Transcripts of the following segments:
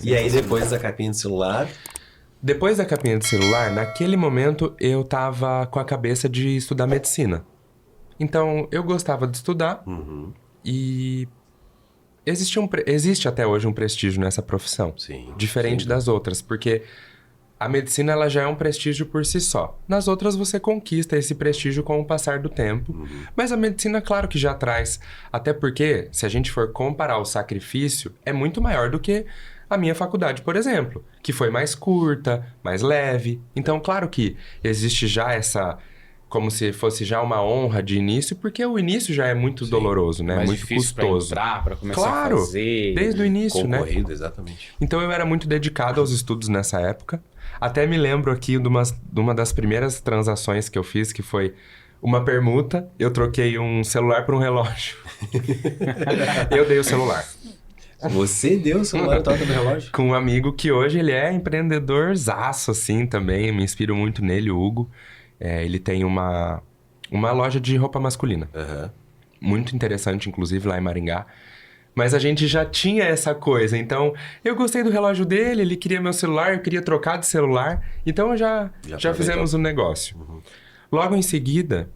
E aí, depois da capinha de celular... Depois da capinha de celular, naquele momento eu tava com a cabeça de estudar medicina. Então, eu gostava de estudar e existe até hoje um prestígio nessa profissão. Sim. Diferente Sim. das outras, porque a medicina ela já é um prestígio por si só. Nas outras você conquista esse prestígio com o passar do tempo. Mas a medicina, claro que já traz. Até porque, se a gente for comparar o sacrifício, é muito maior do que a minha faculdade, por exemplo, que foi mais curta, mais leve. Então, claro que existe já essa... como se fosse já uma honra de início, porque o início já é muito doloroso, né? Mais Muito difícil custoso. pra entrar, pra começar Claro, a fazer. desde o início, né? Concorrido, exatamente. Então eu era muito dedicado aos estudos nessa época. Até me lembro aqui de uma das primeiras transações que eu fiz, que foi uma permuta. Eu troquei um celular por um relógio. Eu dei o celular. Você deu o celular toca do relógio? Com um amigo que hoje ele é empreendedorzaço, assim, também. Me inspiro muito nele, o Hugo. Ele tem uma loja de roupa masculina. Muito interessante, inclusive, lá em Maringá. Mas a gente já tinha essa coisa. Então, eu gostei do relógio dele, ele queria meu celular, eu queria trocar de celular. Então, já fizemos um negócio. Logo em seguida,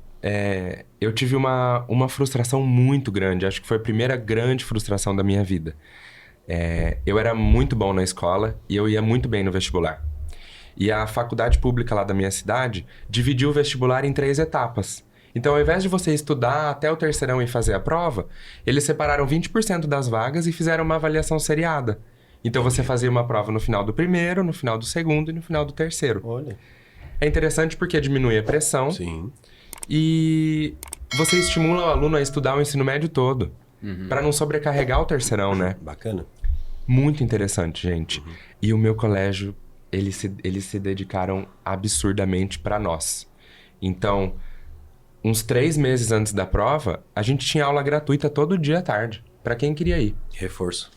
eu tive uma frustração muito grande. Acho que foi a primeira grande frustração da minha vida. Eu era muito bom na escola e eu ia muito bem no vestibular. E a faculdade pública lá da minha cidade dividiu o vestibular em 3 etapas. Então, ao invés de você estudar até o terceirão e fazer a prova, eles separaram 20% das vagas e fizeram uma avaliação seriada. Então, você fazia uma prova no final do primeiro, no final do segundo e no final do terceiro. Olha. É interessante porque diminui a pressão. Sim. E você estimula o aluno a estudar o ensino médio todo. Para não sobrecarregar o terceirão, né? Bacana. Muito interessante, gente. E o meu colégio, eles se dedicaram absurdamente para nós. Então, uns 3 meses antes da prova, a gente tinha aula gratuita todo dia à tarde, para quem queria ir. Reforço.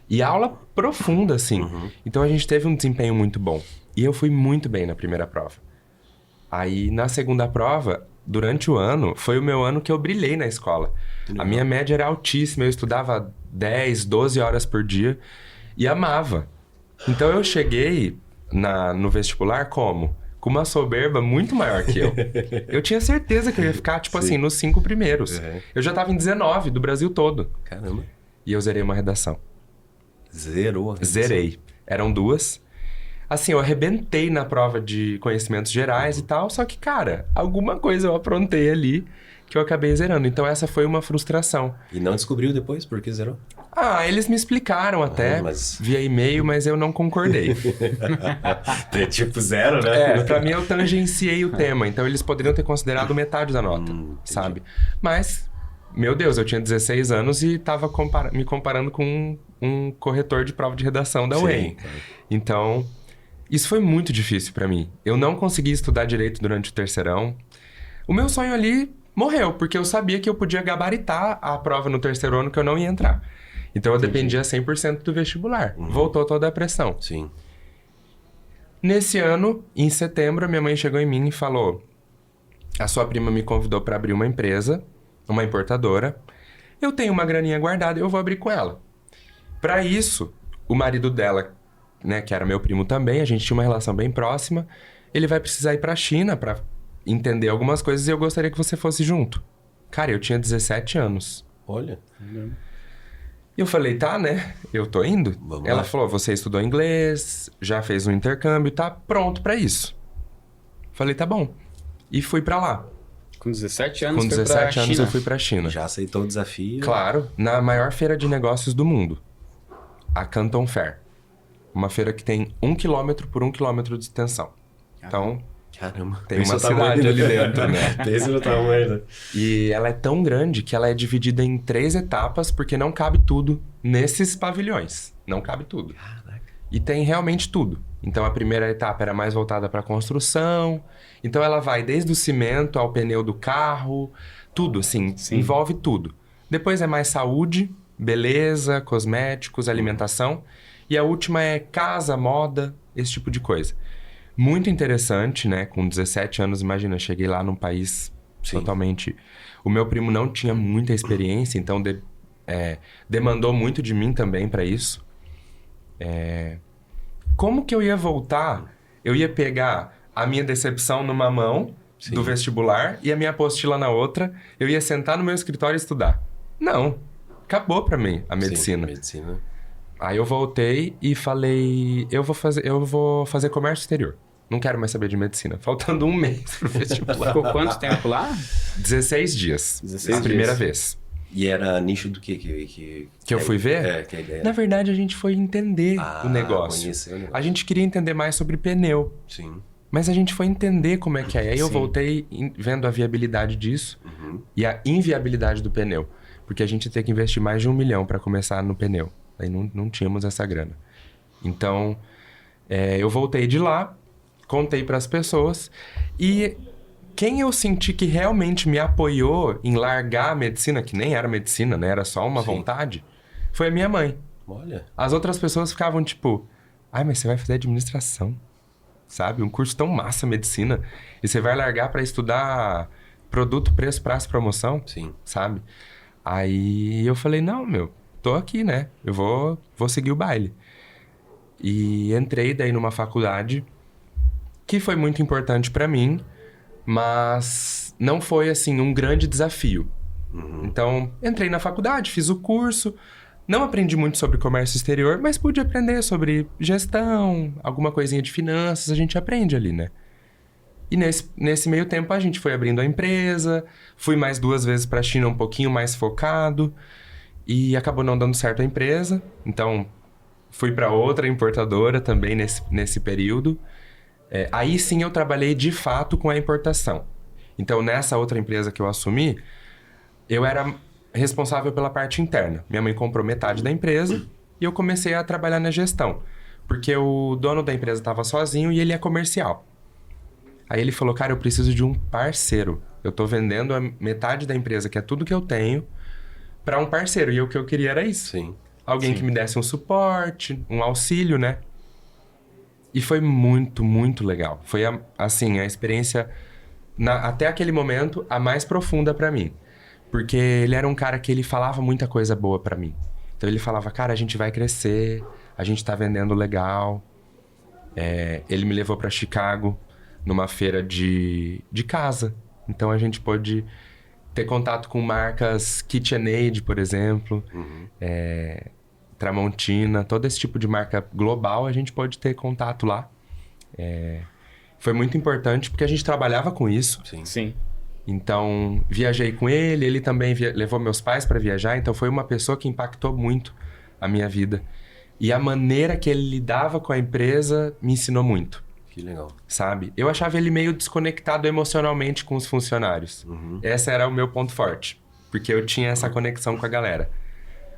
E aula profunda, assim. Então, a gente teve um desempenho muito bom. E eu fui muito bem na primeira prova. Aí, na segunda prova, durante o ano, foi o meu ano que eu brilhei na escola. A minha média era altíssima, eu estudava 10, 12 horas por dia e amava. Então, eu cheguei no vestibular como? Com uma soberba muito maior que eu. Eu tinha certeza que eu ia ficar, tipo assim, nos 5 primeiros. Eu já tava em 19 do Brasil todo. Caramba. E eu zerei uma redação. Zerou a redação. Zerei. Eram 2. Assim, eu arrebentei na prova de conhecimentos gerais e tal, só que, cara, alguma coisa eu aprontei ali que eu acabei zerando. Então, essa foi uma frustração. E não descobriu depois por que zerou? Eles me explicaram até via e-mail, mas eu não concordei. É tipo 0, né? Pra mim eu tangenciei o tema, então eles poderiam ter considerado metade da nota, sabe? Mas, meu Deus, eu tinha 16 anos e tava me comparando com um corretor de prova de redação da UEM. Claro. Então, isso foi muito difícil pra mim. Eu não consegui estudar direito durante o terceirão. O meu sonho ali morreu, porque eu sabia que eu podia gabaritar a prova no terceiro ano que eu não ia entrar. Então eu dependia 100% do vestibular. Voltou toda a pressão. Sim. Nesse ano, em setembro, minha mãe chegou em mim e falou: a sua prima me convidou para abrir uma empresa, uma importadora. Eu tenho uma graninha guardada, eu vou abrir com ela. Para isso, o marido dela, né, que era meu primo também, a gente tinha uma relação bem próxima, ele vai precisar ir para a China para entender algumas coisas e eu gostaria que você fosse junto. Cara, eu tinha 17 anos. Olha. E eu falei, tá, né? Eu tô indo. Vamos Ela lá. falou, você estudou inglês, já fez um intercâmbio, tá pronto pra isso. Falei, tá bom. E fui pra lá. Com 17 anos, Com 17 anos eu fui pra China. Já aceitou o desafio? Claro, na maior feira de negócios do mundo. A Canton Fair. Uma feira que tem 1 quilômetro por 1 quilômetro de extensão. Então, Caramba. tem Pensa uma o tamanho, cidade ali dentro, né? Pensa no tamanho, né? E ela é tão grande que ela é dividida em 3 etapas, porque não cabe tudo nesses pavilhões. Não cabe tudo. Caraca. E tem realmente tudo. Então, a primeira etapa era mais voltada para construção. Então, ela vai desde o cimento ao pneu do carro, tudo, assim, envolve tudo. Depois é mais saúde, beleza, cosméticos, alimentação. E a última é casa, moda, esse tipo de coisa. Muito interessante, né? Com 17 anos, imagina, cheguei lá num país totalmente... O meu primo não tinha muita experiência, então demandou muito de mim também para isso. Como que eu ia voltar? Eu ia pegar a minha decepção numa mão Sim. do vestibular e a minha apostila na outra. Eu ia sentar no meu escritório e estudar. Não. Acabou pra mim a medicina. Sim, medicina. Aí eu voltei e falei, eu vou fazer comércio exterior. Não quero mais saber de medicina. Faltando um mês pro vestibular. Ficou quanto tempo lá? 16 dias. 16 a primeira dias. vez. E era nicho do que Que eu fui ver? Que a ideia Na verdade, a gente foi entender o negócio. Conhecer o negócio. A gente queria entender mais sobre pneu. Sim. Mas a gente foi entender como é que é. Aí eu Sim. voltei vendo a viabilidade disso e a inviabilidade do pneu. Porque a gente ia ter que investir mais de 1 milhão para começar no pneu. Aí não tínhamos essa grana. Então, eu voltei de lá, contei para as pessoas. E quem eu senti que realmente me apoiou em largar a medicina, que nem era medicina, né? Era só uma vontade, foi a minha mãe. Olha. As outras pessoas ficavam tipo... Ai, mas você vai fazer administração, sabe? Um curso tão massa, medicina. E você vai largar para estudar produto, preço, prazo, promoção, Sim. sabe? Aí eu falei, não, tô aqui, né? Eu vou seguir o baile. E entrei daí numa faculdade que foi muito importante para mim, mas não foi, assim, um grande desafio. Então, entrei na faculdade, fiz o curso, não aprendi muito sobre comércio exterior, mas pude aprender sobre gestão, alguma coisinha de finanças, a gente aprende ali, né? E nesse meio tempo a gente foi abrindo a empresa, fui mais 2 vezes para a China um pouquinho mais focado e acabou não dando certo a empresa. Então fui para outra importadora também nesse período. Aí sim eu trabalhei de fato com a importação. Então nessa outra empresa que eu assumi, eu era responsável pela parte interna. Minha mãe comprou metade da empresa e eu comecei a trabalhar na gestão. Porque o dono da empresa estava sozinho e ele é comercial. Aí ele falou, cara, eu preciso de um parceiro. Eu tô vendendo a metade da empresa, que é tudo que eu tenho, para um parceiro. E o que eu queria era isso. Sim. Alguém que me desse um suporte, um auxílio, né? E foi muito, muito legal. Foi, assim, a experiência, até aquele momento, a mais profunda para mim. Porque ele era um cara que ele falava muita coisa boa para mim. Então ele falava, cara, a gente vai crescer, a gente tá vendendo legal. Ele me levou para Chicago, numa feira de casa. Então a gente pôde ter contato com marcas KitchenAid, por exemplo, Tramontina, todo esse tipo de marca global a gente pode ter contato lá. Foi muito importante porque a gente trabalhava com isso. Sim. Então viajei com ele, ele também levou meus pais para viajar, então foi uma pessoa que impactou muito a minha vida. E a maneira que ele lidava com a empresa me ensinou muito. Que legal. Sabe? Eu achava ele meio desconectado emocionalmente com os funcionários. Esse era o meu ponto forte. Porque eu tinha essa conexão com a galera.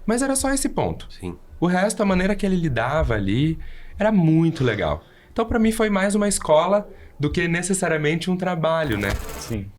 Mas era só esse ponto. Sim. O resto, a maneira que ele lidava ali, era muito legal. Então, pra mim, foi mais uma escola do que necessariamente um trabalho, né? Sim.